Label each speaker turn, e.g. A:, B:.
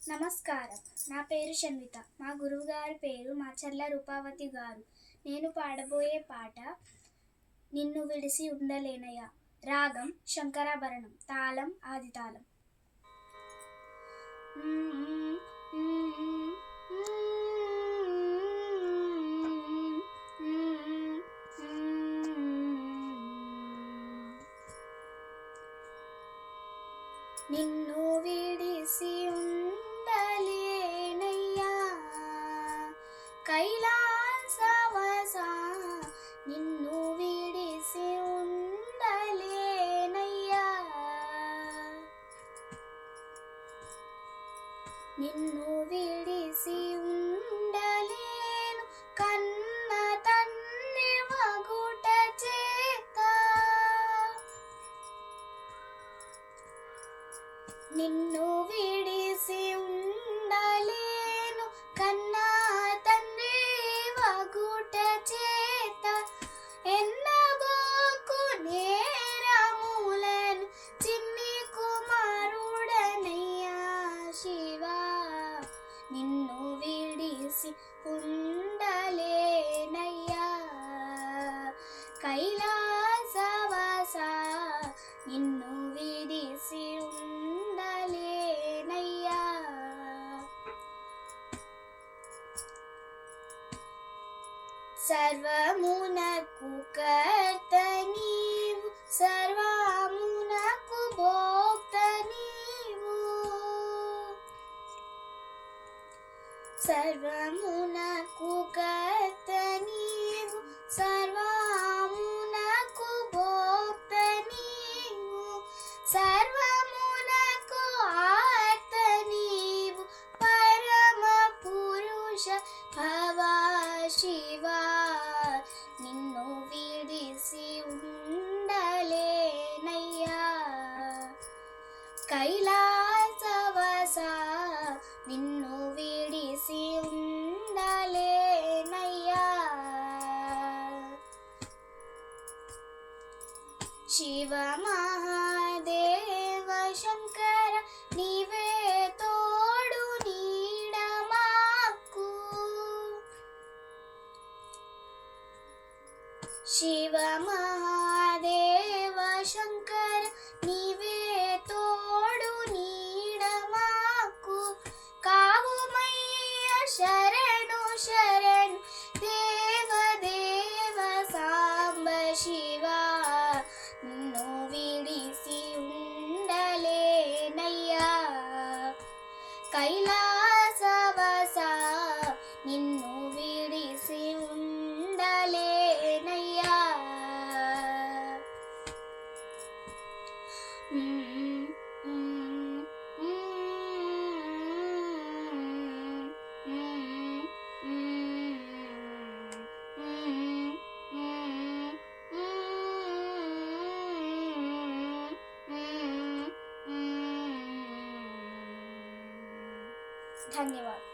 A: నమస్కారం. నా పేరు షన్విత. మా గురువుగారి పేరు మాచర్ల రూపావతి గారు. నేను పాడబోయే పాట నిన్ను విడిసి ఉండలేనయ్యా. రాగం శంకరాభరణం, తాళం ఆదితాళం. నిన్ను విడిసి ఉండలేనయ్యా, కైలాసవాసా. నిన్ను విడిసి ఉండలేనయ్యా, నిన్ను విడిసి ఉండలేను కన్న తండ్రి మగుట చేత. నిన్ను విడిసి ఉండలేను కన్నా తండ్రి వగుట చేత. ఎన్నబోకు నేరములను చిన్ని కుమారుడనయ్యా శివా. నిన్ను విడిసి ఉండలేనయ్యా, కైలాసవాసా. నిన్ను విడిసి ఉండలేనయ్యా. సర్వమునకు కర్త నీవు, సర్వమునకు భోక్త నీవు. సర్వమునకు కర్త నీవు, సర్వమునకు భోక్త నీవు. సర్వమునకు ఆర్త నీవు, పరమ పురుష భవా శివా. నిన్ను విడిసి ఉండలేనయ్యా, కైలాసవాసా. నిన్ను విడిసి ఉండలేనయ్యా. శివ మహాదేవ శంకర నీవే తోడు నీడ మాకు. శివ మహాదేవ శంకర నీవే తోడు నీడ మాకు. కావుమయ్య శరణు శరణు దేవదేవ సాంబ శివా. నిన్ను విడిసి ఉండలేనయ్యా, కైలాసవాసా. నిన్ను విడిసి ఉండలేనయ్యా. ధన్యవాదాలు.